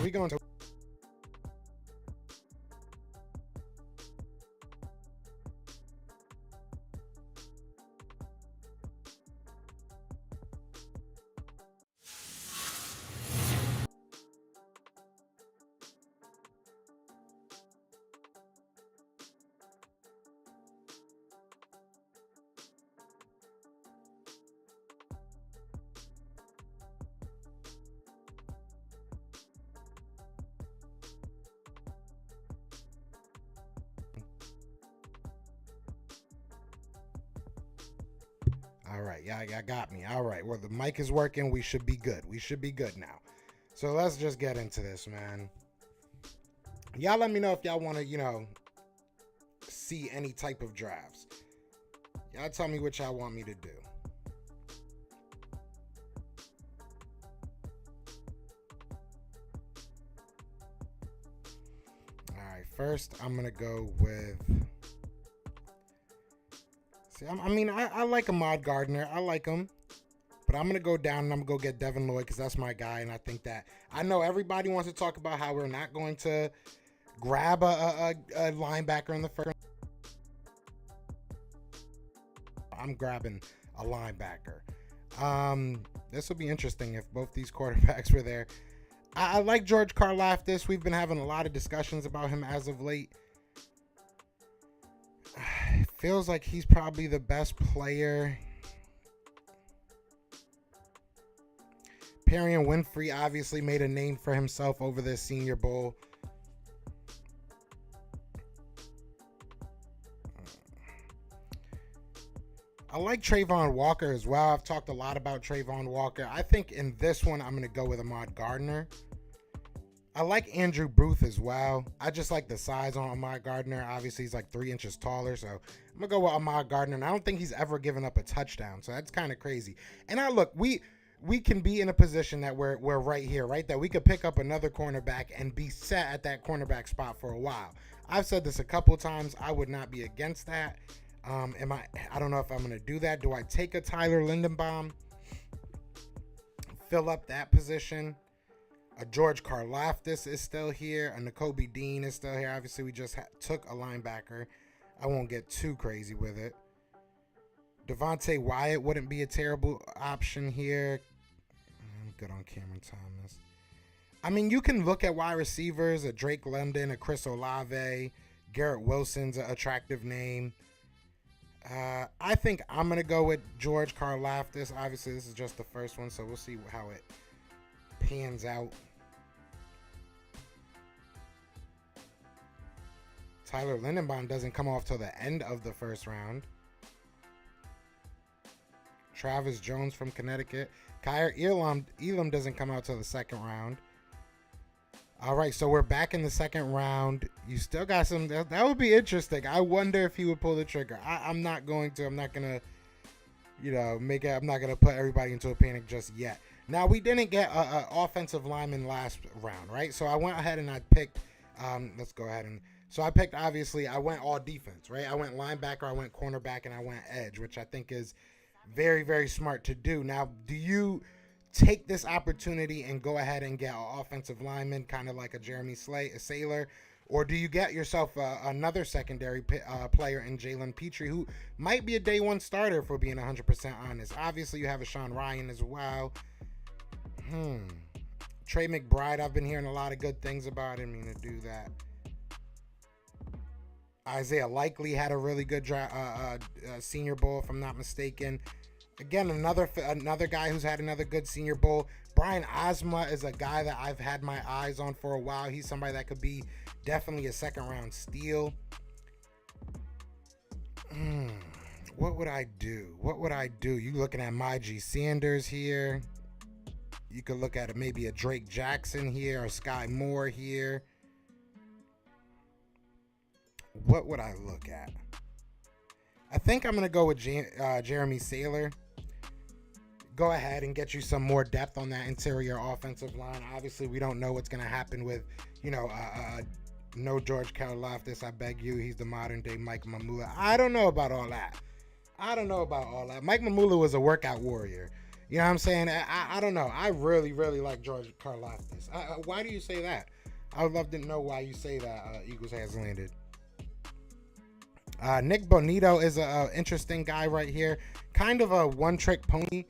we going to. All right, yeah, got me. All right, well, the mic is working. We should be good. We should be good now. So let's just get into this, man. Y'all let me know if y'all want to, see any type of drafts. Y'all tell me what y'all want me to do. All right, first I'm going to go with... See, I like Ahmad Gardner. I like him. But I'm going to go down and I'm going to go get Devin Lloyd because that's my guy. And I think that... I know everybody wants to talk about how we're not going to grab a linebacker in the first. I'm grabbing a linebacker. This will be interesting if both these quarterbacks were there. I like George Karlaftis. We've been having a lot of discussions about him as of late. Feels like he's probably the best player. Perrion Winfrey obviously made a name for himself over the Senior Bowl. I like Trayvon Walker as well. I've talked a lot about Trayvon Walker. I think in this one, I'm going to go with Ahmad Gardner. I like Andrew Booth as well. I just like the size on Ahmad Gardner. Obviously, he's like 3 inches taller. So I'm going to go with Ahmad Gardner. And I don't think he's ever given up a touchdown. So that's kind of crazy. And we can be in a position that we're right here, right? That we could pick up another cornerback and be set at that cornerback spot for a while. I've said this a couple times. I would not be against that. I don't know if I'm going to do that. Do I take a Tyler Lindenbaum? Fill up that position? A George Karlaftis is still here. A Nakobe Dean is still here. Obviously, we just took a linebacker. I won't get too crazy with it. Devontae Wyatt wouldn't be a terrible option here. I'm good on Cameron Thomas. I mean, you can look at wide receivers, a Drake London, a Chris Olave, Garrett Wilson's an attractive name. I think I'm going to go with George Karlaftis. Obviously, this is just the first one, so we'll see how it pans out. Tyler Lindenbaum doesn't come off till the end of the first round. Travis Jones from Connecticut. Kyer Elam doesn't come out till the second round. All right, so we're back in the second round. You still got some. That would be interesting. I wonder if he would pull the trigger. I'm not going to. I'm not going to, make it. I'm not going to put everybody into a panic just yet. Now, we didn't get an offensive lineman last round, right? So I went ahead and I picked. Let's go ahead and. So I picked, obviously, I went all defense, right? I went linebacker, I went cornerback, and I went edge, which I think is very, very smart to do. Now, do you take this opportunity and go ahead and get an offensive lineman, kind of like a Jeremy Saylor, or do you get yourself another secondary player in Jalen Petrie, who might be a day one starter, if we're being 100% honest? Obviously, you have a Sean Ryan as well. Trey McBride, I've been hearing a lot of good things about him. To do that. Isaiah Likely had a really good Senior Bowl, if I'm not mistaken. Again, another guy who's had another good Senior Bowl. Brian Osma is a guy that I've had my eyes on for a while. He's somebody that could be definitely a second-round steal. What would I do? You looking at Myji Sanders here. You could look at maybe a Drake Jackson here or Sky Moore here. What would I look at? I think I'm going to go with Jeremy Saylor. Go ahead and get you some more depth on that interior offensive line. Obviously, we don't know what's going to happen with, no George Karlaftis. I beg you. He's the modern day Mike Mamula. I don't know about all that. Mike Mamula was a workout warrior. You know what I'm saying? I don't know. I really, really like George Karlaftis. Why do you say that? I would love to know why you say that. Eagles has landed. Nick Bonito is a interesting guy right here. Kind of a one-trick pony.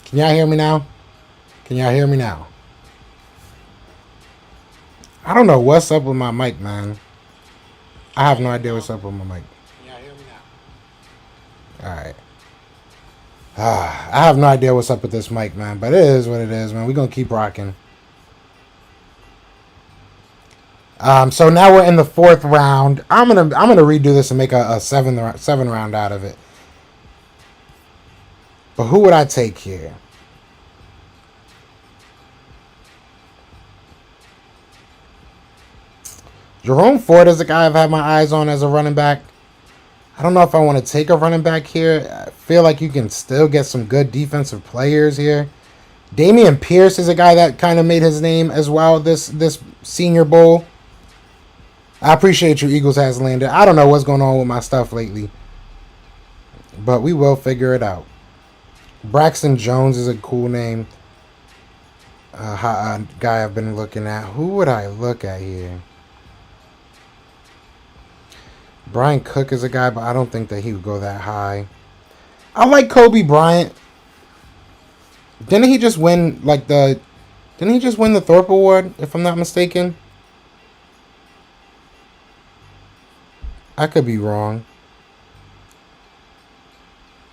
Can y'all hear me now? Can y'all hear me now? I don't know what's up with my mic, man. I have no idea what's up with my mic. Can y'all hear me now? All right. I have no idea what's up with this mic, man, but it is what it is, man. We're gonna keep rocking. So now we're in the 4th round. I'm gonna redo this and make a seven round out of it. But who would I take here? Jerome Ford is the guy I've had my eyes on as a running back. I don't know if I want to take a running back here. I feel like you can still get some good defensive players here. Damian Pierce is a guy that kind of made his name as well this Senior Bowl. I appreciate you, Eagles has landed. I don't know what's going on with my stuff lately, but we will figure it out. Braxton Jones is a cool name. A guy I've been looking at. Who would I look at here? Brian Cook is a guy, but I don't think that he would go that high. I like Kobe Bryant. Didn't he just win Didn't he just win the Thorpe Award, if I'm not mistaken? I could be wrong.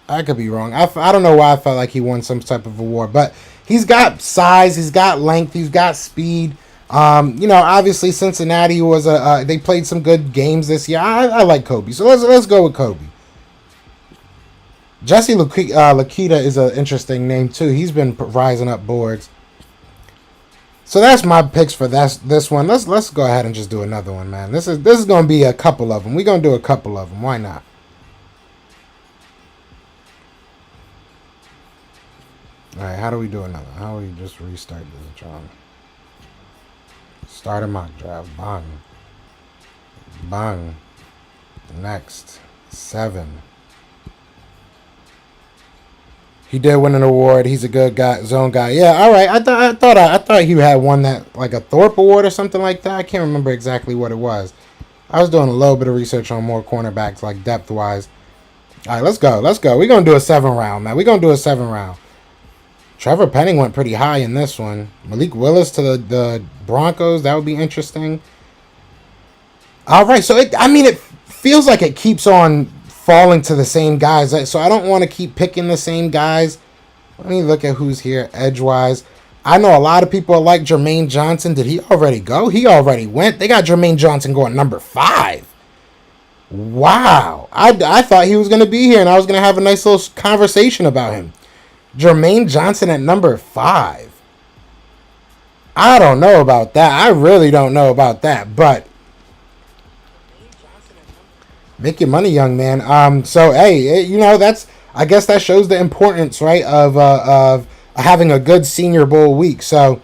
I don't know why I felt like he won some type of award, but he's got size, he's got length, he's got speed. Obviously Cincinnati was they played some good games this year. I like Kobe, so let's go with Kobe. Jesse Lakita is an interesting name too. He's been rising up boards. So that's my picks for this one. Let's go ahead and just do another one, man. This is gonna be a couple of them. We're gonna do a couple of them. Why not? All right, how do we do another? How do we just restart this, John? Start a mock draft. Bang. Bang. Next. 7. He did win an award. He's a good guy, zone guy. Yeah, all right. I thought he had won that, like a Thorpe Award or something like that. I can't remember exactly what it was. I was doing a little bit of research on more cornerbacks, like depth wise. All right, let's go. We're gonna do a 7 round, man. We're gonna do a 7 round. Trevor Penning went pretty high in this one. Malik Willis to the Broncos. That would be interesting. All right, so it feels like it keeps on falling to the same guys. So I don't want to keep picking the same guys. Let me look at who's here edgewise. I know a lot of people like Jermaine Johnson. Did he already go? He already went. They got Jermaine Johnson going number 5. Wow. I thought he was going to be here and I was going to have a nice little conversation about him. Jermaine Johnson at number 5. I don't know about that. I really don't know about that. But make your money, young man. So, hey, I guess that shows the importance, right, of having a good Senior Bowl week. So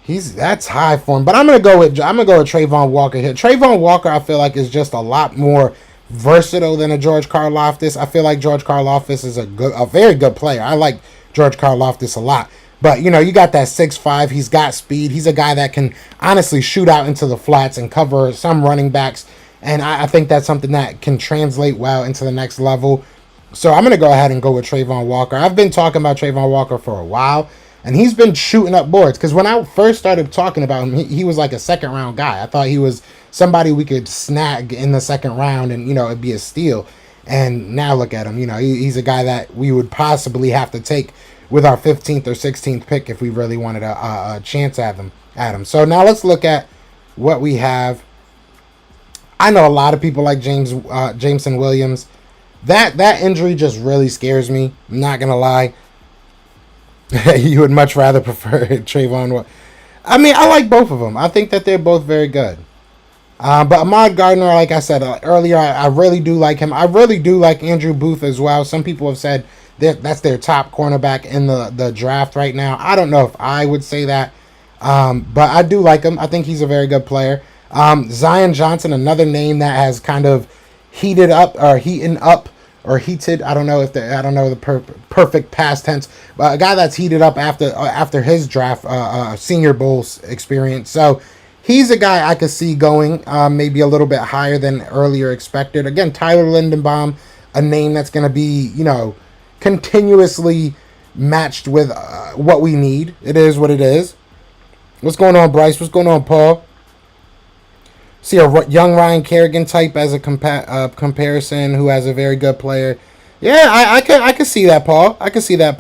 that's high for him. But I'm gonna go with Trayvon Walker here. Trayvon Walker, I feel like, is just a lot more versatile than a George Karlaftis. I feel like George Karlaftis is a very good player. I like George Karlaftis a lot. But, you got that 6'5". He's got speed. He's a guy that can honestly shoot out into the flats and cover some running backs. And I think that's something that can translate well into the next level. So I'm going to go ahead and go with Trayvon Walker. I've been talking about Trayvon Walker for a while. And he's been shooting up boards. Because when I first started talking about him, he was like a second-round guy. I thought he was somebody we could snag in the second round and, it'd be a steal. And now look at him. He's a guy that we would possibly have to take with our 15th or 16th pick if we really wanted a chance at him. So now let's look at what we have. I know a lot of people like Jameson Williams. That injury just really scares me. I'm not going to lie. You would much rather prefer Trayvon. I like both of them. I think that they're both very good. But Ahmad Gardner, like I said earlier, I really do like him. I really do like Andrew Booth as well. Some people have said that's their top cornerback in the draft right now. I don't know if I would say that. But I do like him. I think he's a very good player. Zion Johnson, another name that has kind of heated up or heated. I don't know the perfect past tense, but a guy that's heated up after his draft, Senior Bowl experience. So he's a guy I could see going maybe a little bit higher than earlier expected. Again, Tyler Lindenbaum, a name that's going to be continuously matched with what we need. It is what it is. What's going on, Bryce? What's going on, Paul? See a young Ryan Kerrigan type as a comparison who has a very good player. Yeah, I could see that, Paul. I could see that.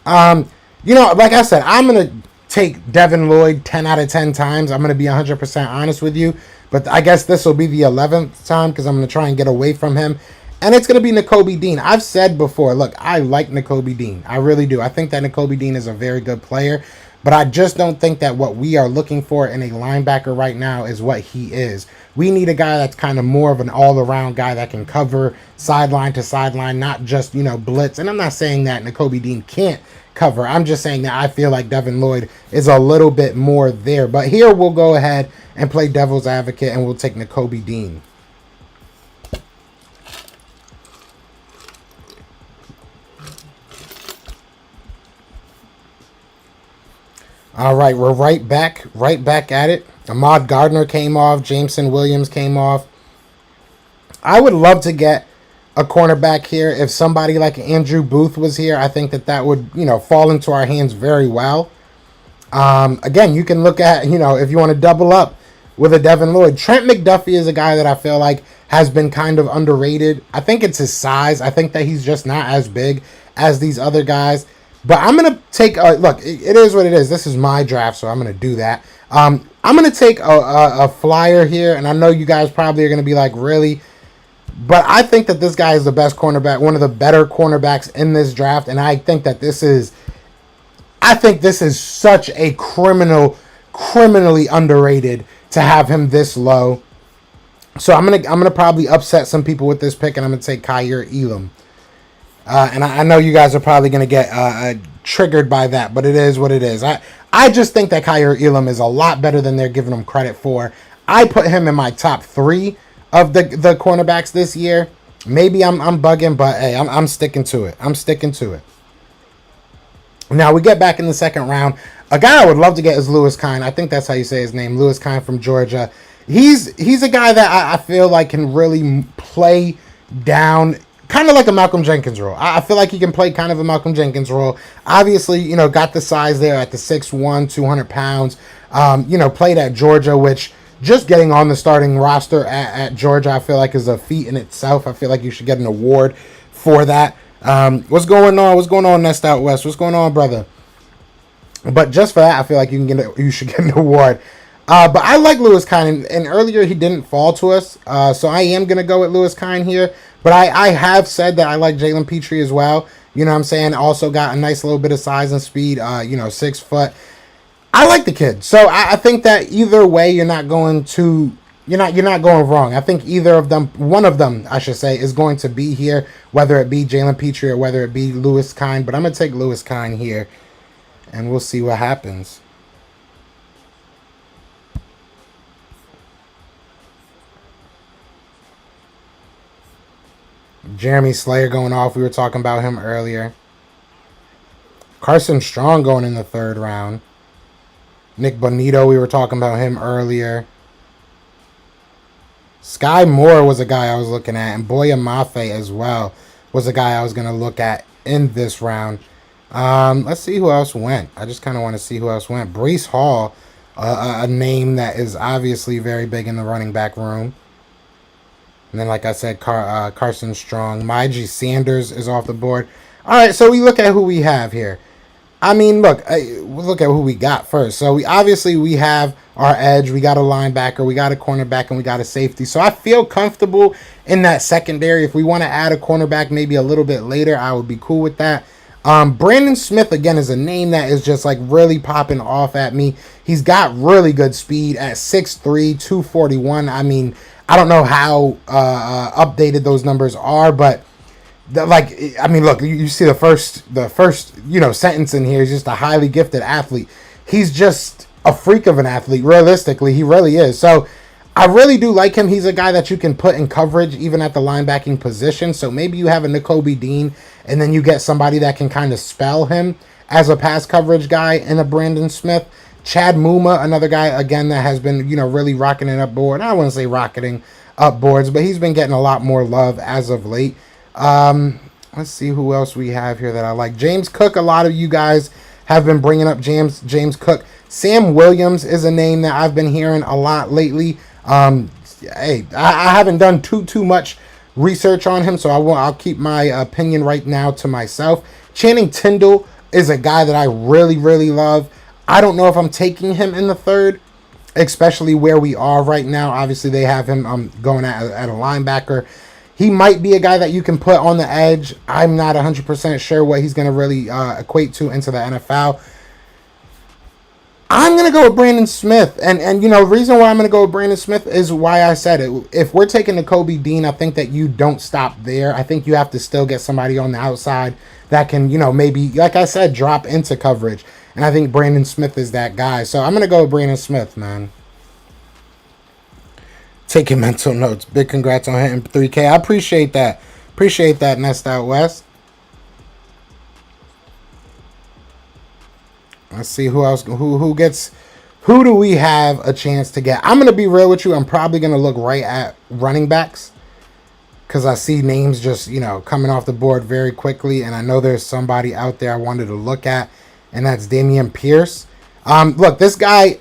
Like I said, I'm going to take Devin Lloyd 10 out of 10 times. I'm going to be 100% honest with you. But I guess this will be the 11th time because I'm going to try and get away from him. And it's going to be Nakobe Dean. I've said before, look, I like Nakobe Dean. I really do. I think that Nakobe Dean is a very good player. But I just don't think that what we are looking for in a linebacker right now is what he is. We need a guy that's kind of more of an all-around guy that can cover sideline to sideline, not just, blitz. And I'm not saying that Nakobe Dean can't cover. I'm just saying that I feel like Devin Lloyd is a little bit more there. But here we'll go ahead and play devil's advocate and we'll take Nakobe Dean. All right, we're right back at it. Ahmad Gardner came off. Jameson Williams came off. I would love to get a cornerback here. If somebody like Andrew Booth was here, I think that would, fall into our hands very well. Again, you can look at, if you want to double up with a Devin Lloyd. Trent McDuffie is a guy that I feel like has been kind of underrated. I think it's his size. I think that he's just not as big as these other guys. But I'm going to take, look, it is what it is. This is my draft, so I'm going to do that. I'm going to take a flyer here, and I know you guys probably are going to be like, really? But I think that this guy is the best cornerback, one of the better cornerbacks in this draft, and I think this is such a criminally underrated to have him this low. So I'm gonna probably upset some people with this pick, and I'm going to take Kaiir Elam. And I know you guys are probably going to get triggered by that, but it is what it is. I just think that Kaiir Elam is a lot better than they're giving him credit for. I put him in my top 3 of the cornerbacks this year. Maybe I'm bugging, but hey, I'm sticking to it. Now we get back in the second round. A guy I would love to get is Lewis Kine. I think that's how you say his name, Lewis Kine from Georgia. He's a guy that I feel like can really play down, kind of like a Malcolm Jenkins role. I feel like he can play kind of a Malcolm Jenkins role. Obviously, got the size there at the 6'1", 200 pounds. Played at Georgia, which just getting on the starting roster at Georgia, I feel like is a feat in itself. I feel like you should get an award for that. What's going on? What's going on, Nest Out West? What's going on, brother? But just for that, I feel like you should get an award. But I like Lewis Kine, and earlier he didn't fall to us, so I am going to go with Lewis Kine here. But I have said that I like Jalen Petrie as well. You know what I'm saying? Also got a nice little bit of size and speed, 6 foot. I like the kid. So I think that either way, you're not going wrong. I think either of them, one of them, I should say, is going to be here, whether it be Jalen Petrie or whether it be Lewis Kine. But I'm going to take Lewis Kine here, and we'll see what happens. Jeremy Slayer going off. We were talking about him earlier. Carson Strong going in the 3rd round. Nick Bonito, we were talking about him earlier. Sky Moore was a guy I was looking at. And Boya Mafe as well was a guy I was going to look at in this round. Let's see who else went. I just kind of want to see who else went. Breece Hall, a name that is obviously very big in the running back room. And then, like I said, Carson Strong. Myji Sanders is off the board. All right, so we look at who we have here. I mean, look at who we got first. So we have our edge. We got a linebacker. We got a cornerback, and we got a safety. So I feel comfortable in that secondary. If we want to add a cornerback maybe a little bit later, I would be cool with that. Brandon Smith, again, is a name that is just like really popping off at me. He's got really good speed at 6'3", 241. I mean, I don't know how updated those numbers are, but look, you see the first sentence in here is just a highly gifted athlete. He's just a freak of an athlete. Realistically, he really is. So I really do like him. He's a guy that you can put in coverage even at the linebacking position. So maybe you have a Nakobe Dean and then you get somebody that can kind of spell him as a pass coverage guy in a Brandon Smith. Chad Muma, another guy, again, that has been, really rocketing up board. I wouldn't say rocketing up boards, but he's been getting a lot more love as of late. Let's see who else we have here that I like. James Cook, a lot of you guys have been bringing up James Cook. Sam Williams is a name that I've been hearing a lot lately. I haven't done too much research on him, so I'll keep my opinion right now to myself. Channing Tindall is a guy that I really, really love. I don't know if I'm taking him in the 3rd, especially where we are right now. Obviously, they have him going at a linebacker. He might be a guy that you can put on the edge. I'm not 100% sure what he's going to really equate to into the NFL. I'm going to go with Brandon Smith. And the reason why I'm going to go with Brandon Smith is why I said it. If we're taking Nakobe Dean, I think that you don't stop there. I think you have to still get somebody on the outside that can, maybe, like I said, drop into coverage. And I think Brandon Smith is that guy. So I'm going to go with Brandon Smith, man. Taking mental notes. Big congrats on hitting 3K. I appreciate that. Appreciate that, Nest Out West. Let's see who else. Who do we have a chance to get? I'm going to be real with you. I'm probably going to look right at running backs because I see names just, coming off the board very quickly. And I know there's somebody out there I wanted to look at, and that's Damian Pierce. Look, this guy,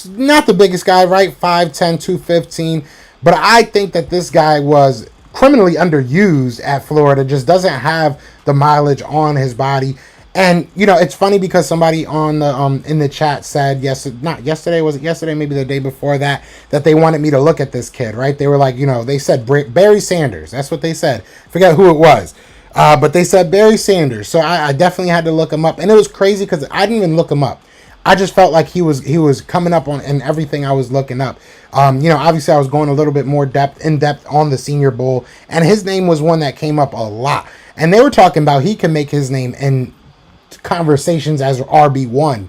not the biggest guy, right? 5'10", 215. But I think that this guy was criminally underused at Florida, just doesn't have the mileage on his body. And, it's funny because somebody on the in the chat said, not yesterday, was it yesterday, maybe the day before that they wanted me to look at this kid, right? They were like, they said Barry Sanders. That's what they said. Forget who it was. But they said Barry Sanders. So I definitely had to look him up. And it was crazy because I didn't even look him up. I just felt like he was coming up on in everything I was looking up. Obviously I was going a little bit more in depth on the Senior Bowl, and his name was one that came up a lot. And they were talking about he can make his name in conversations as RB1,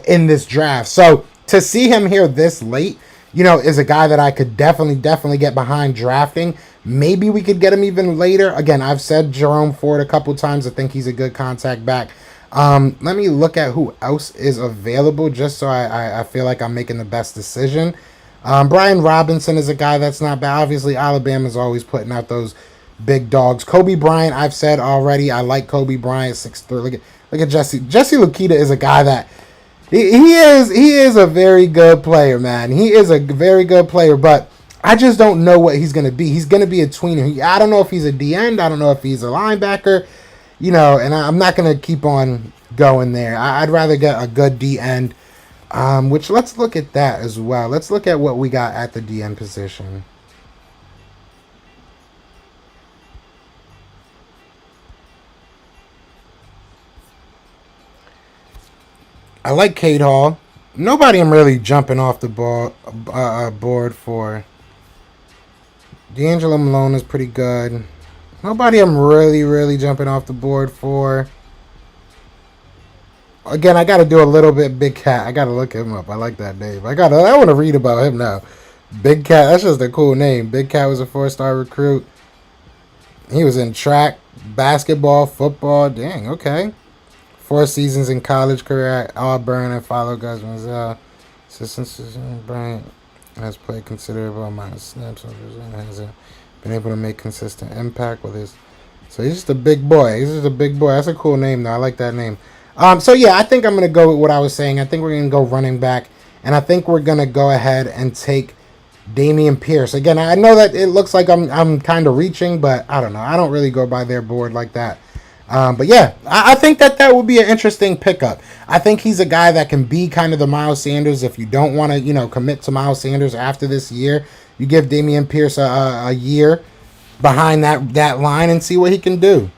in this draft. So to see him here this late, is a guy that I could definitely get behind drafting. Maybe we could get him even later. Again, I've said Jerome Ford a couple times. I think he's a good contact back. Let me look at who else is available just so I feel like I'm making the best decision. Brian Robinson is a guy that's not bad. Obviously, Alabama's always putting out those big dogs. Kobe Bryant, I've said already. I like Kobe Bryant, 6'3". Look at Jesse. Jesse Lukita is a guy that He is a very good player, man. He is a very good player, but I just don't know what he's gonna be. He's gonna be a tweener. I don't know if he's a D end. I don't know if he's a linebacker. And I'm not gonna keep on going there. I'd rather get a good D end. Which let's look at that as well. Let's look at what we got at the D end position. I like Cade Hall. Nobody I'm really jumping off the board for. D'Angelo Malone is pretty good. Nobody I'm really jumping off the board for. Again, I got to do a little bit Big Cat. I got to look him up. I like that name. I want to read about him now. Big Cat. That's just a cool name. Big Cat was a 4-star recruit. He was in track, basketball, football. Dang, okay. 4 seasons in college career at Auburn and followed Gus Manziel. Assistant Bryant has played considerable amount of snaps and has been able to make consistent impact with his. So he's just a big boy. That's a cool name though. I like that name. So yeah, I think I'm gonna go with what I was saying. I think we're gonna go running back, and I think we're gonna go ahead and take Damian Pierce. Again, I know that it looks like I'm kind of reaching, but I don't know. I don't really go by their board like that. But yeah, I think that would be an interesting pickup. I think he's a guy that can be kind of the Miles Sanders. If you don't want to, commit to Miles Sanders after this year, you give Damian Pierce a year behind that line and see what he can do.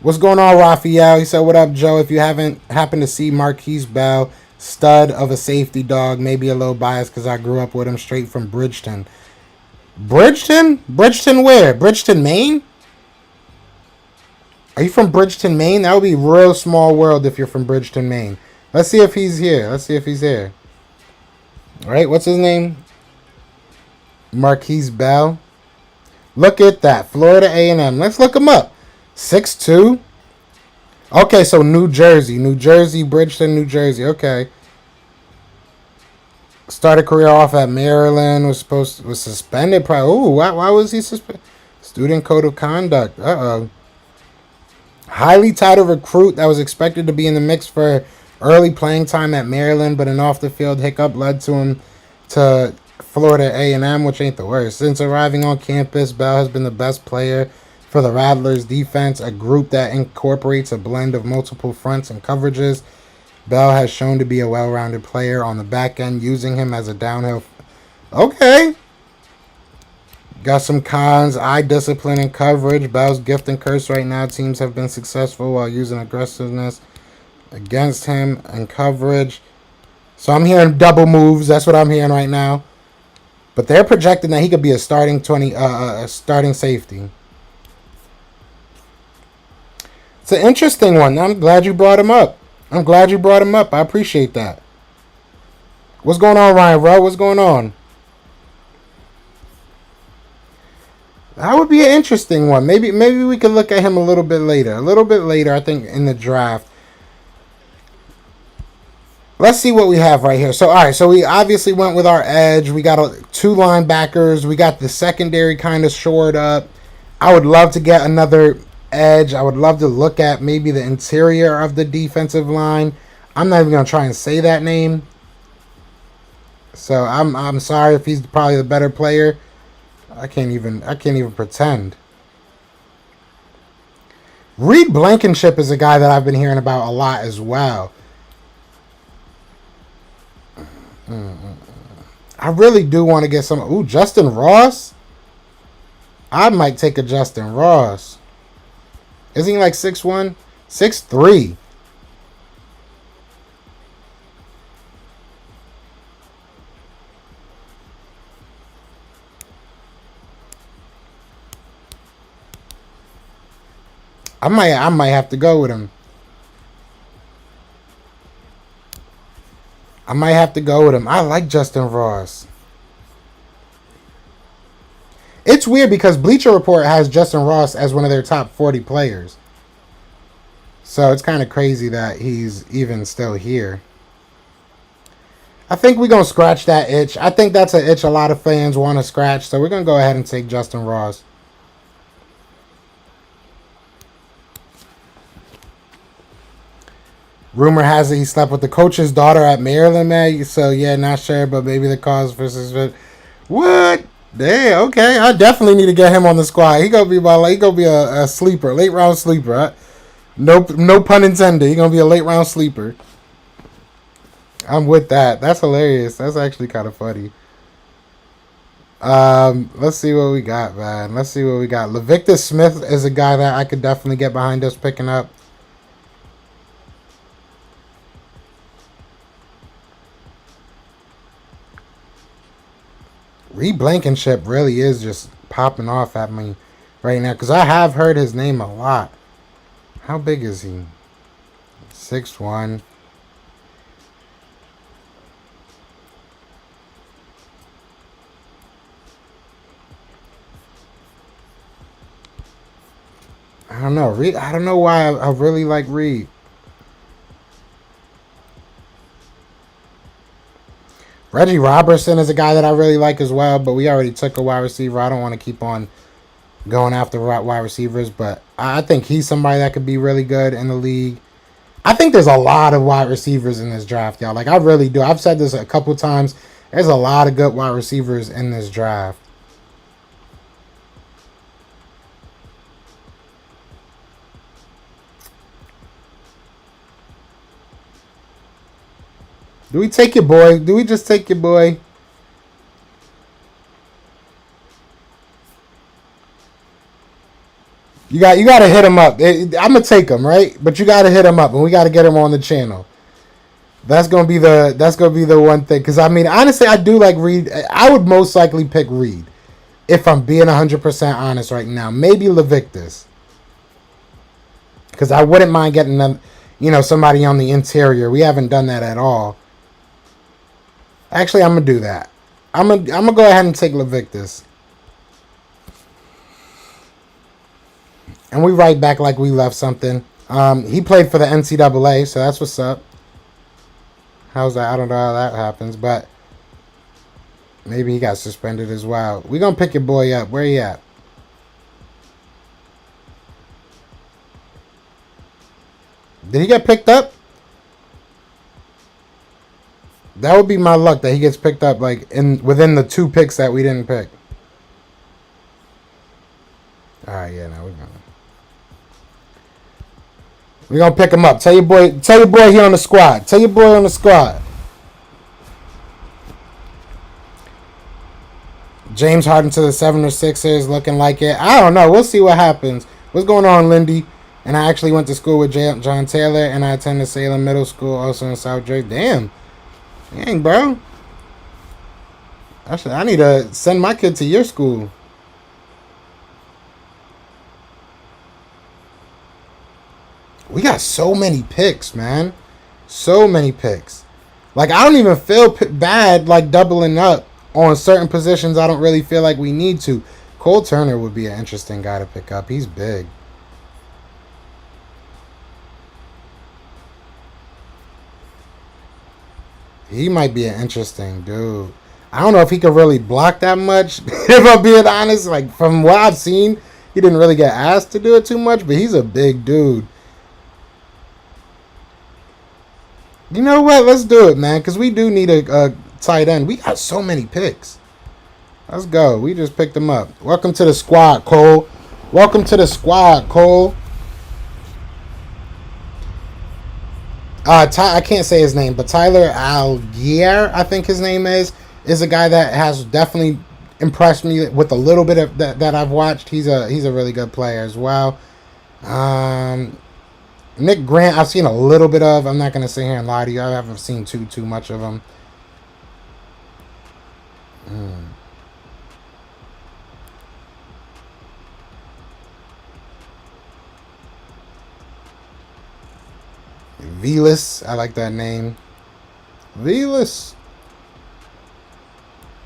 What's going on, Raphael? He said, "What up, Joe? If you haven't happened to see Marquise Bell, stud of a safety dog, maybe a little biased because I grew up with him straight from Bridgeton." Bridgeton? Bridgeton where? Bridgeton, Maine? Are you from Bridgeton, Maine? That would be real small world if you're from Bridgeton, Maine. Let's see if he's here. All right, what's his name? Marquise Bell. Look at that. Florida A&M. Let's look him up. 6'2". Okay, so New Jersey, Bridgeton, New Jersey. Okay. Started career off at Maryland. Was suspended. Probably. Ooh, why was he suspended? Student code of conduct. Highly touted recruit that was expected to be in the mix for early playing time at Maryland, but an off the field hiccup led to him to Florida A&M, which ain't the worst. Since arriving on campus, Bell has been the best player for the Rattlers defense, a group that incorporates a blend of multiple fronts and coverages. Bell has shown to be a well-rounded player on the back end, using him as a downhill. Okay. Got some cons, eye discipline and coverage. Bell's gift and curse right now. Teams have been successful while using aggressiveness against him and coverage. So I'm hearing double moves. That's what I'm hearing right now. But they're projecting that he could be a starting safety. It's an interesting one. I'm glad you brought him up. I appreciate that. What's going on, Ryan, bro? What's going on? That would be an interesting one. Maybe we could look at him a little bit later. I think, in the draft. Let's see what we have right here. So, all right. So, we obviously went with our edge. We got 2 linebackers. We got the secondary kind of shored up. I would love to get another edge. I would love to look at maybe the interior of the defensive line. I'm not even going to try and say that name. So, I'm sorry if he's probably the better player. I can't even pretend. Reed Blankenship is a guy that I've been hearing about a lot as well. I really do want to get some. Ooh, Justin Ross? I might take a Justin Ross. Isn't he like 6'1"? 6'3". I might have to go with him. I like Justin Ross. It's weird because Bleacher Report has Justin Ross as one of their top 40 players. So it's kind of crazy that he's even still here. I think we're going to scratch that itch. I think that's an itch a lot of fans want to scratch. So we're going to go ahead and take Justin Ross. Rumor has it he slept with the coach's daughter at Maryland, man. So yeah, not sure, but maybe the cause versus what? Damn, okay. I definitely need to get him on the squad. He gonna be a sleeper, late round sleeper. No pun intended. He gonna be a late round sleeper. I'm with that. That's hilarious. That's actually kind of funny. Let's see what we got, man. Let's see what we got. Lavictus Smith is a guy that I could definitely get behind us picking up. Reed Blankenship really is just popping off at me right now because I have heard his name a lot. How big is he? 6'1". I don't know. Reed. I don't know why I really like Reed. Reggie Robertson is a guy that I really like as well, but we already took a wide receiver. I don't want to keep on going after wide receivers, but I think he's somebody that could be really good in the league. I think there's a lot of wide receivers in this draft, y'all. Like, I really do. I've said this a couple times. There's a lot of good wide receivers in this draft. Do we take your boy? Do we just take your boy? You got to hit him up. I'm gonna take him, right? But you got to hit him up, and we got to get him on the channel. That's gonna be the one thing. Because I mean, honestly, I do like Reed. I would most likely pick Reed if I'm being 100% honest right now. Maybe Lavictus, because I wouldn't mind getting them, somebody on the interior. We haven't done that at all. Actually, I'm gonna do that. I'm gonna go ahead and take Lavictus. And we write back like we left something. He played for the NCAA, so that's what's up. How's that? I don't know how that happens, but maybe he got suspended as well. We gonna pick your boy up. Where he at? Did he get picked up? That would be my luck that he gets picked up like within the 2 picks that we didn't pick. All right, yeah, now we're gonna pick him up. Tell your boy he on the squad. Tell your boy on the squad. James Harden to the 76ers, looking like it. I don't know. We'll see what happens. What's going on, Lindy? And I actually went to school with John Taylor, and I attended Salem Middle School, also in South Jersey. Damn. Dang, bro. I need to send my kid to your school. We got so many picks, man. So many picks. Like, I don't even feel bad, like, doubling up on certain positions I don't really feel like we need to. Cole Turner would be an interesting guy to pick up. He's big. He might be an interesting dude. I don't know if he could really block that much, if I'm being honest. Like, from what I've seen, he didn't really get asked to do it too much, but he's a big dude. You know what? Let's do it, man, because we do need a tight end. We got so many picks. Let's go. We just picked them up. Welcome to the squad, Cole. Welcome to the squad, Cole. I can't say his name, but Tyler Algier, I think his name is a guy that has definitely impressed me with a little bit of that I've watched. He's a really good player as well. Nick Grant, I've seen a little bit of. I'm not gonna sit here and lie to you. I haven't seen too much of him. Velas, I like that name. Velas.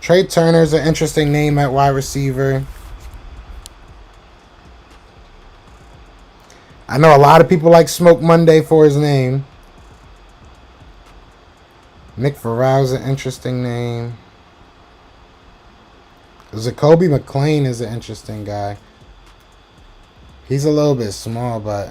Trey Turner's an interesting name at wide receiver. I know a lot of people like Smoke Monday for his name. Nick Farrell's an interesting name. Zacoby McClain is an interesting guy. He's a little bit small, but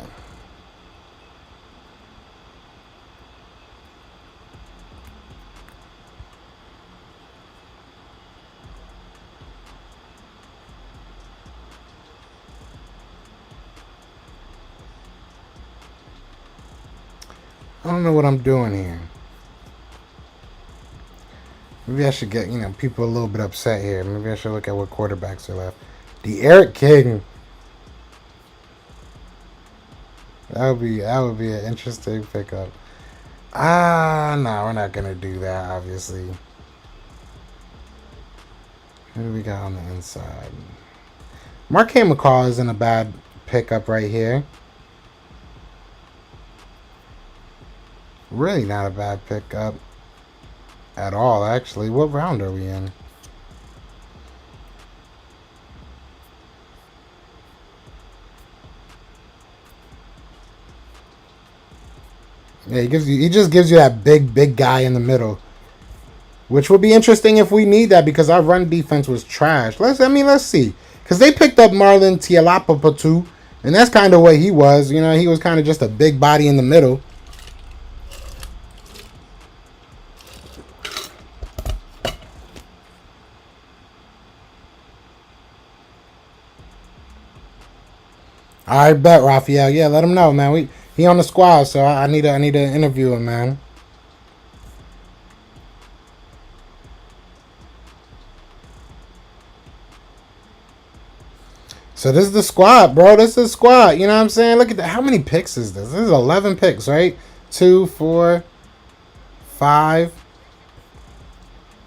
I don't know what I'm doing here. Maybe I should get, people a little bit upset here. Maybe I should look at what quarterbacks are left. The Eric King. That would be an interesting pickup. No, we're not gonna do that, obviously. Who do we got on the inside? Marquez McCall isn't a bad pickup right here. Really not a bad pickup at all, actually. What round are we in? Yeah, he just gives you that big guy in the middle. Which would be interesting if we need that because our run defense was trash. Let's see. Because they picked up Marlon Tialapapatu, and that's kind of what he was. He was kind of just a big body in the middle. All right, bet, Raphael. Yeah, let him know, man. He on the squad, so I need to interview him, man. So this is the squad, bro. This is the squad. You know what I'm saying? Look at that. How many picks is this? This is 11 picks, right? 2, 4, 5,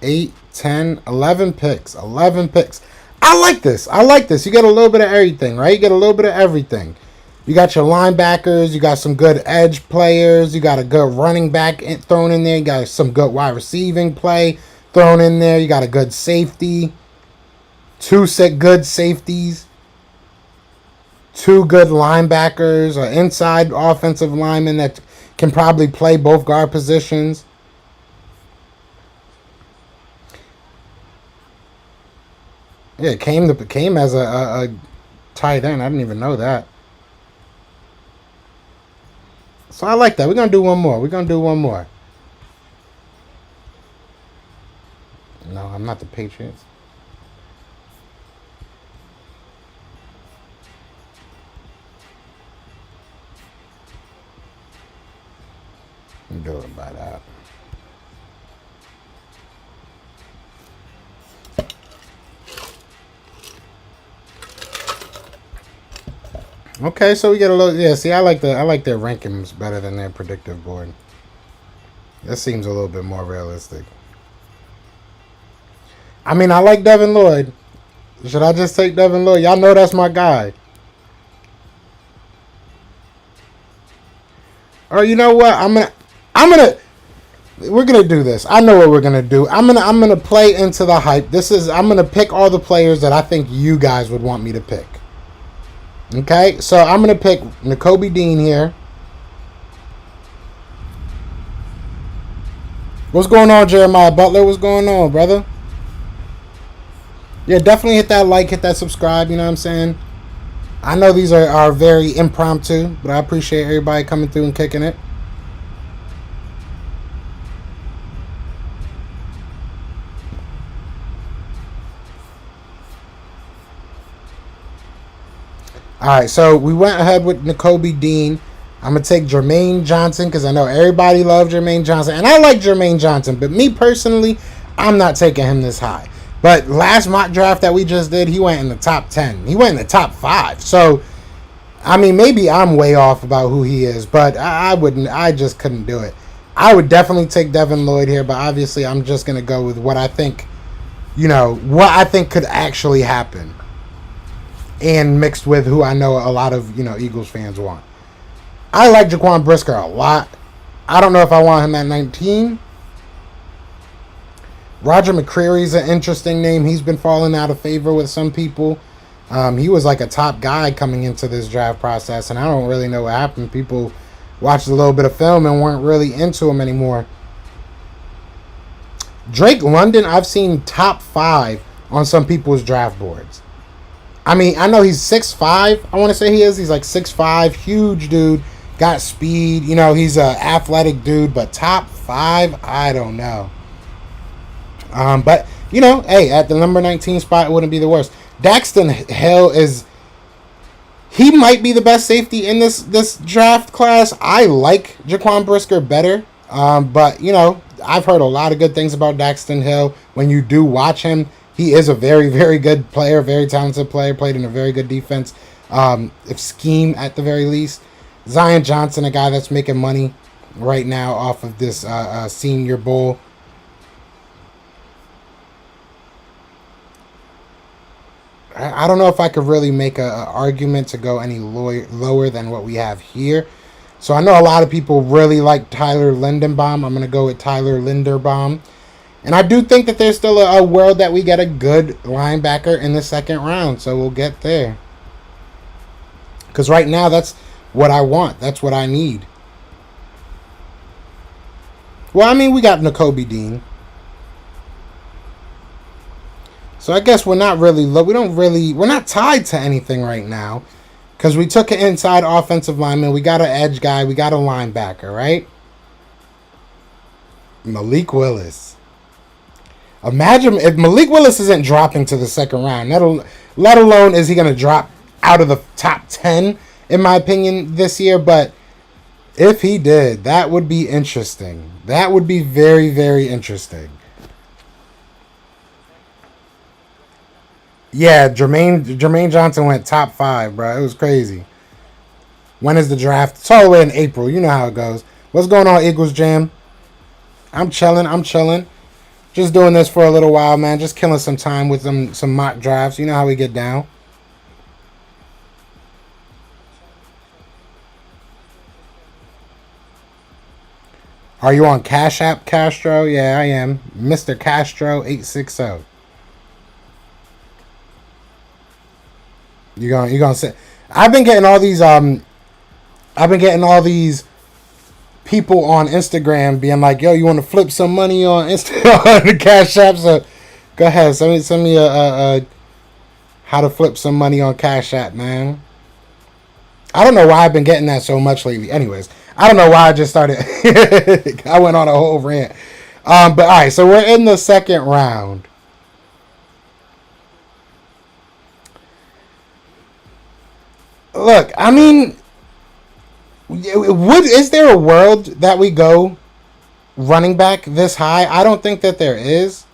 8, 10, 11 picks. 11 picks. I like this. You get a little bit of everything, right? You get a little bit of everything. You got your linebackers. You got some good edge players. You got a good running back thrown in there. You got some good wide receiving play thrown in there. You got a good safety. 2 good safeties. 2 good linebackers, or inside offensive linemen that can probably play both guard positions. Yeah, it came as a tight end. I didn't even know that. So I like that. We're gonna do one more. No, I'm not the Patriots. I'm doing by that. Okay, so we get a little. Yeah, see, I like their rankings better than their predictive board. That seems a little bit more realistic. I mean, I like Devin Lloyd. Should I just take Devin Lloyd? Y'all know that's my guy. Or you know what? We're gonna do this. I know what we're gonna do. I'm gonna play into the hype. I'm gonna pick all the players that I think you guys would want me to pick. Okay, so I'm gonna pick Nakobe Dean here. What's going on, Jeremiah Butler? What's going on, brother? Yeah, definitely hit that like, hit that subscribe. You know what I'm saying? I know these are very impromptu, but I appreciate everybody coming through and kicking it. All right, so we went ahead with Nakobe Dean. I'm going to take Jermaine Johnson because I know everybody loves Jermaine Johnson. And I like Jermaine Johnson, but me personally, I'm not taking him this high. But last mock draft that we just did, he went in the top 10. He went in the top 5. So, I mean, maybe I'm way off about who he is, but I just couldn't do it. I would definitely take Devin Lloyd here, but obviously I'm just going to go with what I think, what I think could actually happen. And mixed with who I know a lot of, Eagles fans want. I like Jaquan Brisker a lot. I don't know if I want him at 19. Roger McCreary is an interesting name. He's been falling out of favor with some people. He was like a top guy coming into this draft process, and I don't really know what happened. People watched a little bit of film and weren't really into him anymore. Drake London, I've seen top 5 on some people's draft boards. I mean, I know he's 6'5", I want to say he is. He's like 6'5", huge dude, got speed. He's an athletic dude, but top 5, I don't know. But, hey, at the number 19 spot, it wouldn't be the worst. Daxton Hill He might be the best safety in this draft class. I like Jaquan Brisker better, but you know, I've heard a lot of good things about Daxton Hill. When you do watch him, he is a very, very good player, very talented player. Played in a very good defense, scheme at the very least. Zion Johnson, a guy that's making money right now off of this Senior Bowl. I don't know if I could really make an argument to go any lower than what we have here. So I know a lot of people really like Tyler Linderbaum. I'm going to go with Tyler Linderbaum. And I do think that there's still a world that we get a good linebacker in the second round. So we'll get there. Because right now, that's what I want. That's what I need. Well, I mean, we got Nakobe Dean. So I guess we're not really low. We're not tied to anything right now. Because we took an inside offensive lineman. We got an edge guy. We got a linebacker, right? Malik Willis. Imagine if Malik Willis isn't dropping to the second round. Let alone is he going to drop out of the top 10, in my opinion, this year. But if he did, that would be interesting. That would be very, very interesting. Yeah, Jermaine Johnson went top 5, bro. It was crazy. When is the draft? It's all the way in April. You know how it goes. What's going on, Eagles Jam? I'm chilling. Just doing this for a little while, man. Just killing some time with some mock drafts. You know how we get down. Are you on Cash App, Castro? Yeah, I am. Mr. Castro 860. You gonna say? I've been getting all these people on Instagram being like, "Yo, you want to flip some money on on the Cash App?" So go ahead, send me a how to flip some money on Cash App, man. I don't know why I've been getting that so much lately. Anyways, I don't know why I just started. I went on a whole rant. But all right, so we're in the second round. Look, I mean, is there a world that we go running back this high? I don't think that there is.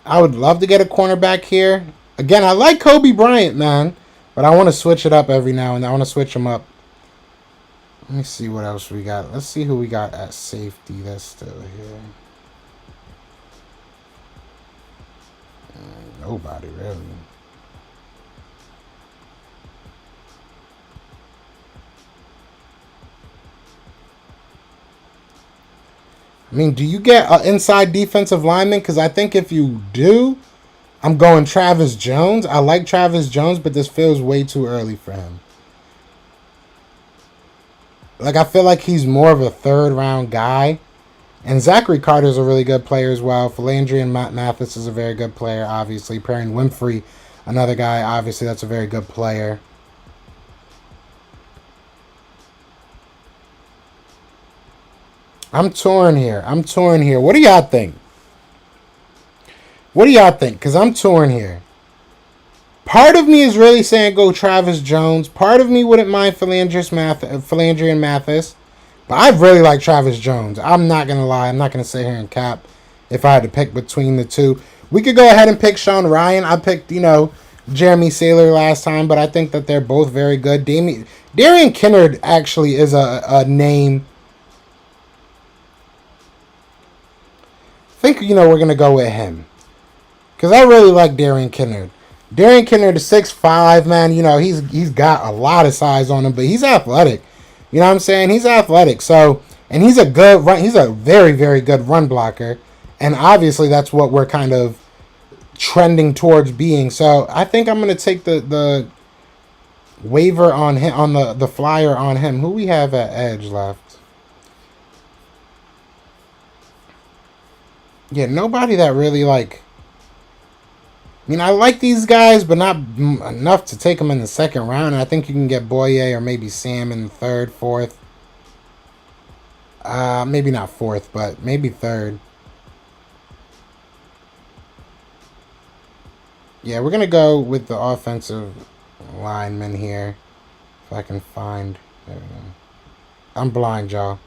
I would love to get a cornerback here. Again, I like Kobe Bryant, man, but I want to switch it up every now and then. I want to switch them up. Let me see what else we got. Let's see who we got at safety that's still here. Nobody, really. I mean, do you get an inside defensive lineman? Because I think if you do, I'm going Travis Jones. I like Travis Jones, but this feels way too early for him. Like, I feel like he's more of a third-round guy. And Zachary Carter's a really good player as well. Philandrian Mathis is a very good player, obviously. Perrin Winfrey, another guy, obviously, that's a very good player. I'm torn here. What do y'all think? Because I'm torn here. Part of me is really saying go Travis Jones. Part of me wouldn't mind Philandrian Mathis. But I really like Travis Jones. I'm not going to lie. I'm not going to sit here and cap if I had to pick between the two. We could go ahead and pick Sean Ryan. I picked, Jeremy Saylor last time, but I think that they're both very good. Darian Kenner actually is a name. I think, we're going to go with him. Because I really like Darian Kenner. Darian Kenner, the 6'5", man, he's got a lot of size on him, but he's athletic. You know what I'm saying? He's athletic. So, and he's a very, very good run blocker. And obviously that's what we're kind of trending towards being. So I think I'm going to take the waiver on him, on the flyer on him. Who we have at edge left? Yeah, nobody that really I like these guys, but not enough to take them in the second round. And I think you can get Boye or maybe Sam in the third, fourth. Maybe not fourth, but maybe third. Yeah, we're going to go with the offensive lineman here. If I can find... There we go. I'm blind, y'all.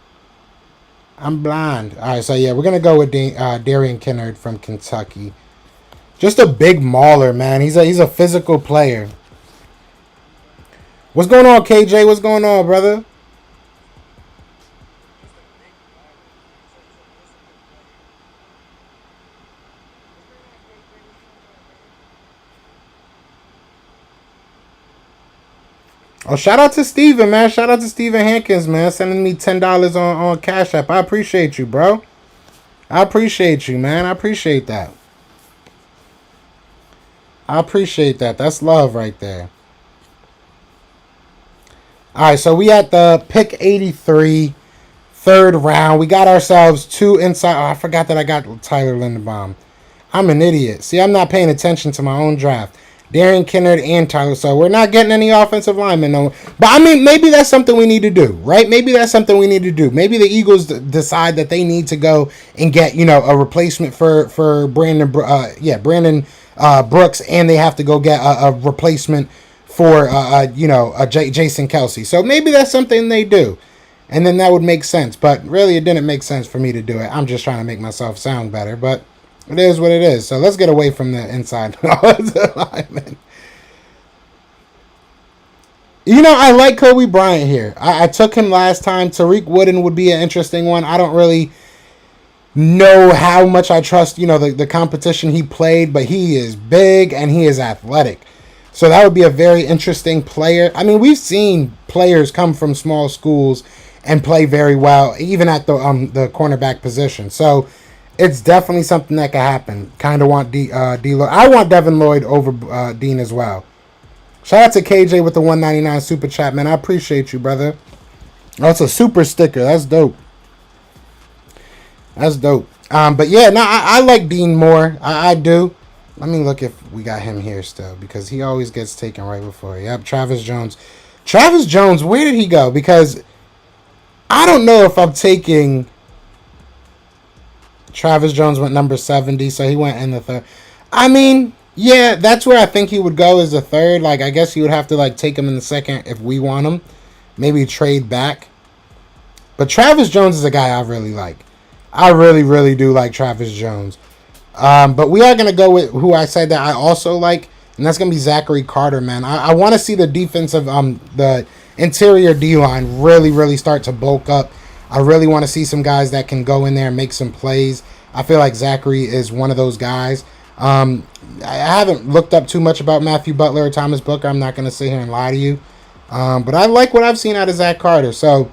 I'm blind. All right, so yeah, we're going to go with Darian Kenner from Kentucky. Just a big mauler, man. He's a physical player. What's going on, KJ? What's going on, brother? Oh, shout out to Steven, man. Shout out to Steven Hankins, man. Sending me $10 on Cash App. I appreciate you, bro. I appreciate you, man. I appreciate that. I appreciate that. That's love right there. All right, so we at the pick 83, third round. We got ourselves two inside. Oh, I forgot that I got Tyler Linderbaum. I'm an idiot. See, I'm not paying attention to my own draft. Darian Kenner and Tyler. So we're not getting any offensive linemen. No. But I mean, maybe that's something we need to do, right? Maybe that's something we need to do. Maybe the Eagles decide that they need to go and get, a replacement for Brandon Brooks, and they have to go get a replacement for Jason Kelsey. So maybe that's something they do. And then that would make sense. But really, it didn't make sense for me to do it. I'm just trying to make myself sound better. But it is what it is. So let's get away from the inside lineman. I like Kobe Bryant here. I took him last time. Tariq Wooden would be an interesting one. I don't really know how much I trust, the competition he played, but he is big and he is athletic. So that would be a very interesting player. I mean, we've seen players come from small schools and play very well, even at the cornerback position. So it's definitely something that could happen. Kind of want I want Devin Lloyd over Dean as well. Shout out to KJ with the 199 super chat, man. I appreciate you, brother. Oh, it's a super sticker. That's dope. That's dope. But yeah, no, I like Dean more. I do. Let me look if we got him here still, because he always gets taken right before. Yep, Travis Jones. Travis Jones, where did he go? Because I don't know if I'm taking... Travis Jones went number 70, so he went in the third. I mean, yeah, that's where I think he would go as the third. Like, I guess you would have to, take him in the second if we want him. Maybe trade back. But Travis Jones is a guy I really like. I really, really do like Travis Jones. But we are going to go with who I said that I also like, and that's going to be Zachary Carter, man. I want to see the defensive, the interior D-line really, really start to bulk up. I really want to see some guys that can go in there and make some plays. I feel like Zachary is one of those guys. I haven't looked up too much about Matthew Butler or Thomas Booker. I'm not going to sit here and lie to you. But I like what I've seen out of Zach Carter. So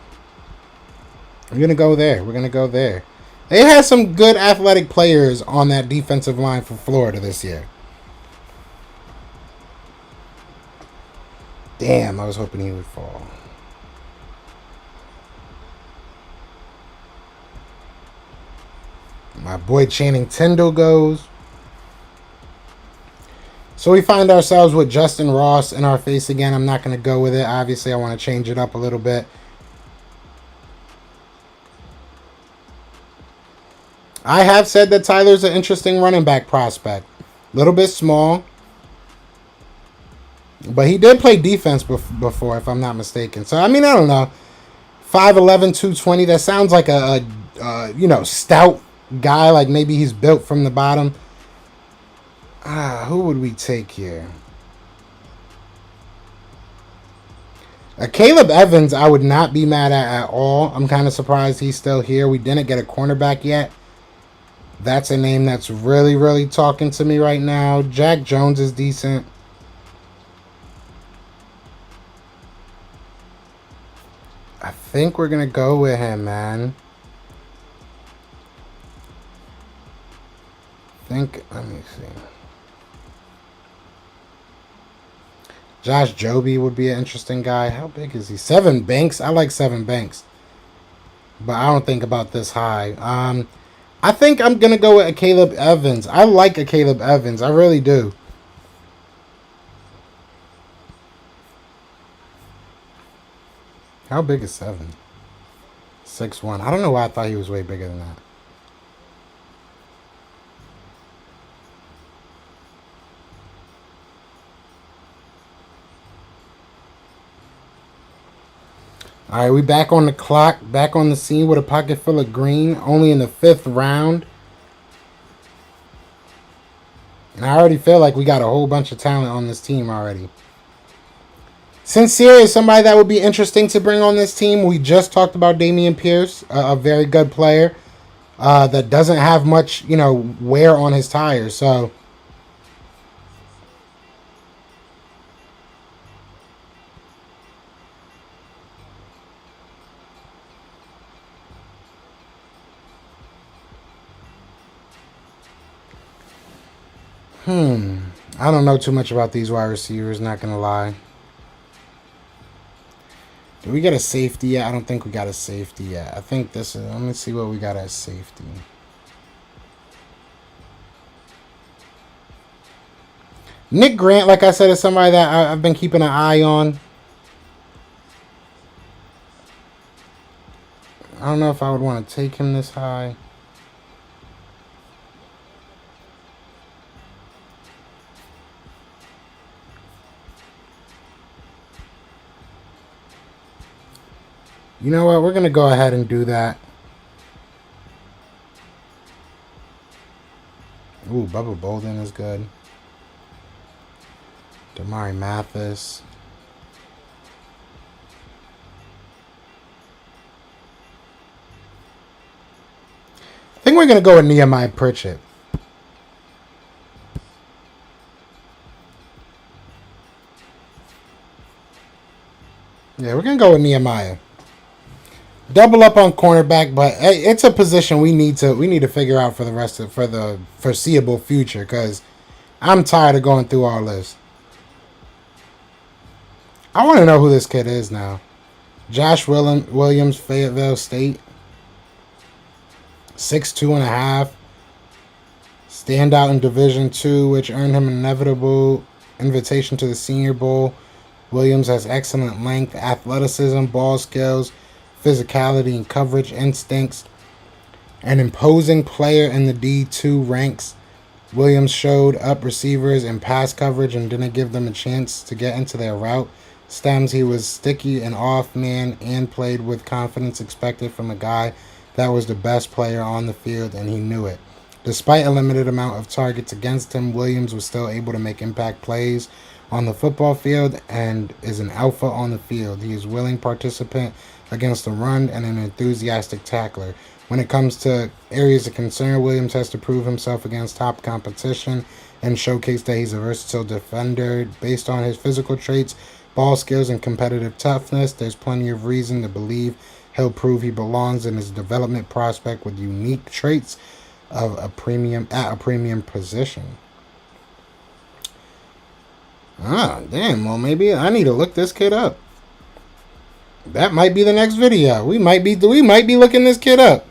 we're going to go there. We're going to go there. They had some good athletic players on that defensive line for Florida this year. Damn, I was hoping he would fall. My boy Channing Tindall goes. So we find ourselves with Justin Ross in our face again. I'm not going to go with it. Obviously, I want to change it up a little bit. I have said that Tyler's an interesting running back prospect. A little bit small. But he did play defense before, if I'm not mistaken. So, I mean, I don't know. 5'11", 220. That sounds like a stout guy. Like maybe he's built from the bottom. Who would we take here? Caleb Evans, I would not be mad at all. I'm kind of surprised he's still here. We didn't get a cornerback yet. That's a name that's really, really talking to me right now. Jack Jones is decent. I think we're going to go with him, man. Let me see. Josh Joby would be an interesting guy. How big is he? Sevyn Banks. I like Sevyn Banks. But I don't think about this high. I think I'm going to go with a Caleb Evans. I like a Caleb Evans. I really do. How big is Sevyn? 6'1". I don't know why I thought he was way bigger than that. All right, we back on the clock, back on the scene with a pocket full of green, only in the 5th round. And I already feel like we got a whole bunch of talent on this team already. Sincere is somebody that would be interesting to bring on this team. We just talked about Damian Pierce, a very good player that doesn't have much, wear on his tires. So, I don't know too much about these wide receivers, not going to lie. Do we get a safety yet? I don't think we got a safety yet. I think this is... Let me see what we got as safety. Nick Grant, like I said, is somebody that I've been keeping an eye on. I don't know if I would want to take him this high. You know what? We're going to go ahead and do that. Ooh, Bubba Bolden is good. Damari Mathis. I think we're going to go with Nehemiah Pritchett. Yeah, we're going to go with Nehemiah. Double up on cornerback, but it's a position we need to figure out for the foreseeable future, because I'm tired of going through all this. I want to know who this kid is now. Josh Williams, Fayetteville State. 6'2.5". Standout in Division II, which earned him an inevitable invitation to the Senior Bowl. Williams has excellent length, athleticism, ball skills, physicality, and coverage instincts. An imposing player in the D2 ranks. Williams showed up receivers in pass coverage and didn't give them a chance to get into their route stems. He was sticky and off man and played with confidence expected from a guy that was the best player on the field, and he knew it. Despite a limited amount of targets against him, Williams was still able to make impact plays on the football field and is an alpha on the field. He is a willing participant against the run and an enthusiastic tackler. When it comes to areas of concern, Williams has to prove himself against top competition and showcase that he's a versatile defender. Based on his physical traits, ball skills, and competitive toughness, there's plenty of reason to believe he'll prove he belongs in his development prospect with unique traits of a premium position. Damn. Well, maybe I need to look this kid up. That might be the next video. We might be looking this kid up.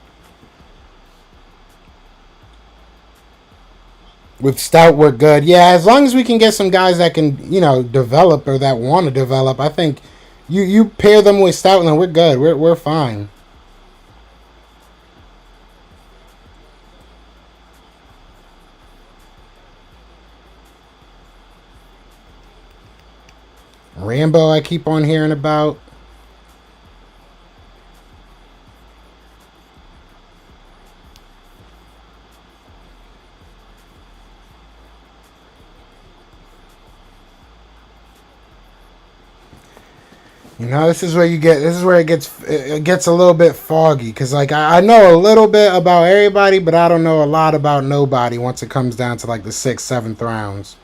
With Stout, we're good. Yeah, as long as we can get some guys that can, develop or that want to develop, I think you pair them with Stout and we're good. We're fine. Rambo, I keep on hearing about. This is where it gets a little bit foggy, because I know a little bit about everybody, but I don't know a lot about nobody once it comes down to the 6th, 7th rounds.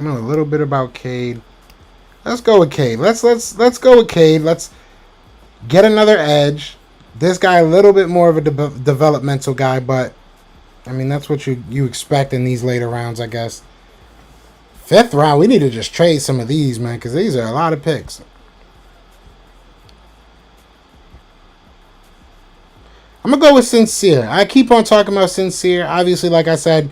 I know a little bit about Cade. Let's go with Cade. Let's go with Cade. Let's get another edge. This guy a little bit more of a developmental guy, but that's what you expect in these later rounds, I guess. 5th round, we need to just trade some of these, man, because these are a lot of picks. I'm going to go with Sincere. I keep on talking about Sincere. Obviously, like I said,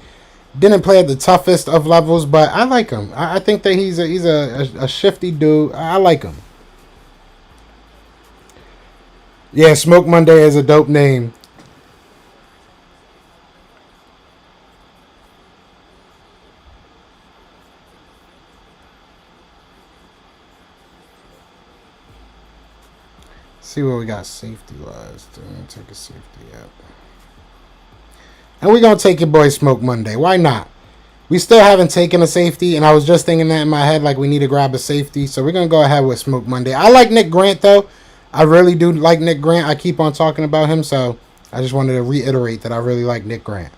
didn't play at the toughest of levels, but I like him. I think that he's a shifty dude. I like him. Yeah, Smoke Monday is a dope name. see what we got safety wise. Take a safety out. And we're going to take your boy Smoke Monday. Why not? We still haven't taken a safety, and I was just thinking that in my head, like we need to grab a safety. So we're going to go ahead with Smoke Monday. I like Nick Grant, though. I really do like Nick Grant. I keep on talking about him, so I just wanted to reiterate that I really like Nick Grant.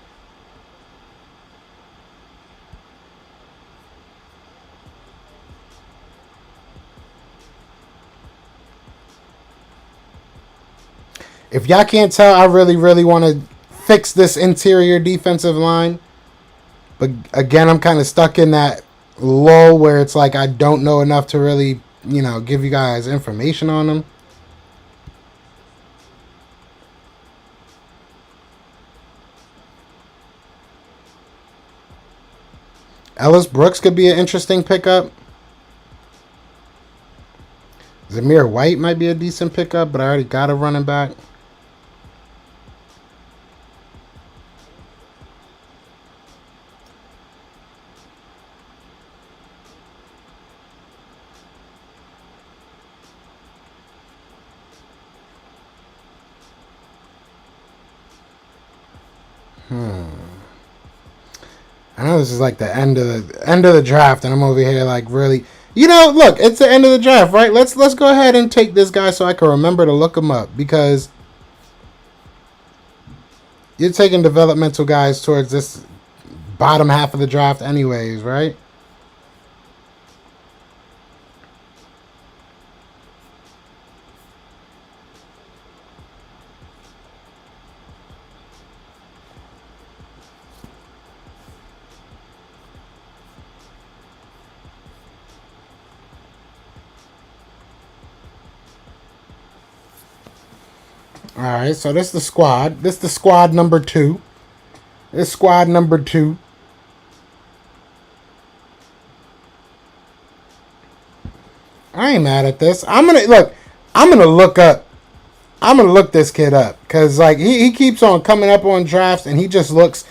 If y'all can't tell, I really, really want to fix this interior defensive line. But again, I'm kind of stuck in that lull where it's like I don't know enough to really, you know, give you guys information on them. Ellis Brooks could be an interesting pickup. Zamir White might be a decent pickup, but I already got a running back. I know this is like the end of the draft, and I'm over here like really, you know, look, it's the end of the draft, right? Let's go ahead and take this guy so I can remember to look him up, because you're taking developmental guys towards this bottom half of the draft anyways, right? All right, so this is the squad. This is the squad number 2. This is squad number 2. I ain't mad at this. I'm gonna look this kid up, because like he keeps on coming up on drafts, and he just looks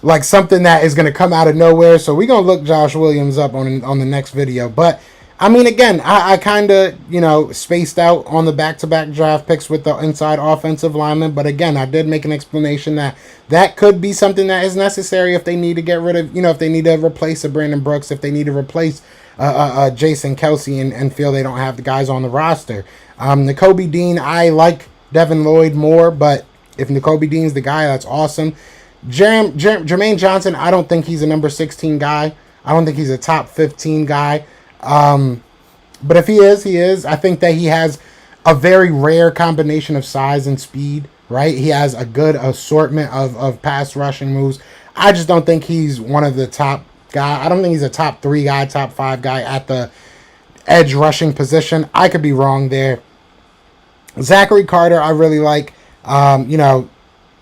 like something that is gonna come out of nowhere. So we're gonna look Josh Williams up on the next video. But I mean, again, I kind of, you know, spaced out on the back-to-back draft picks with the inside offensive lineman. But again, I did make an explanation that could be something that is necessary if they need to get rid of, you know, if they need to replace a Brandon Brooks, if they need to replace Jason Kelsey and feel they don't have the guys on the roster. Nakobe Dean, I like Devin Lloyd more, but if Nakobe Dean's the guy, that's awesome. Jermaine Johnson, I don't think he's a number 16 guy. I don't think he's a top 15 guy. But if he is, he is. I think that he has a very rare combination of size and speed, right? He has a good assortment of pass rushing moves. I just don't think he's one of the top guy. I don't think he's a top 3 guy, top 5 guy at the edge rushing position. I could be wrong there. Zachary Carter, I really like. You know,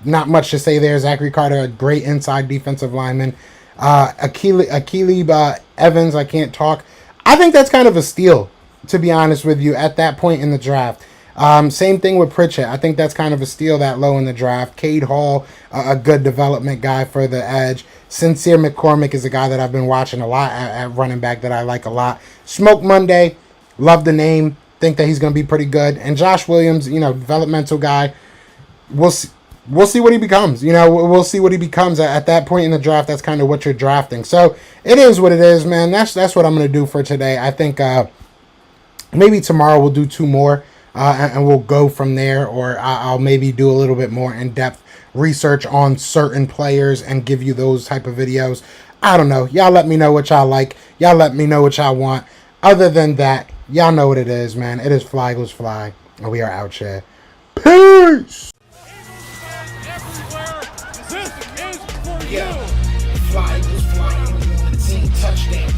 not much to say there. Zachary Carter, a great inside defensive lineman. Akili Evans, I can't talk. I think that's kind of a steal, to be honest with you, at that point in the draft. Same thing with Pritchett. I think that's kind of a steal that low in the draft. Cade Hall, a good development guy for the edge. Sincere McCormick is a guy that I've been watching a lot at running back that I like a lot. Smoke Monday, love the name. Think that he's going to be pretty good. And Josh Williams, you know, developmental guy. We'll see what he becomes. You know, we'll see what he becomes at that point in the draft. That's kind of what you're drafting. So it is what it is, man. That's what I'm going to do for today. I think maybe tomorrow we'll do 2 more and we'll go from there. Or I'll maybe do a little bit more in-depth research on certain players and give you those type of videos. I don't know. Y'all let me know what y'all like. Y'all let me know what y'all want. Other than that, y'all know what it is, man. It is Fly Goes Fly, and we are out here. Peace! Yeah, fly was flying on the team. Touchdown,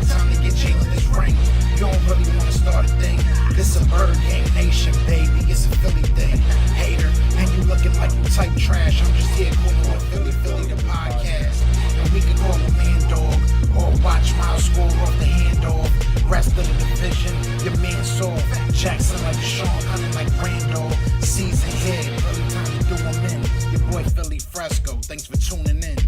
time to get Jalen this ring. You don't really want to start a thing. This a bird gang nation, baby. It's a Philly thing. Hater, and you looking like you type trash. I'm just here calling with Philly the podcast. And we can call a man dog, or watch Miles score off the handoff. Rest of the division, your man saw Jackson like Sean, hunting like Randolph. Season here, really time to do him in. Your boy Philly Fresco, thanks for tuning in.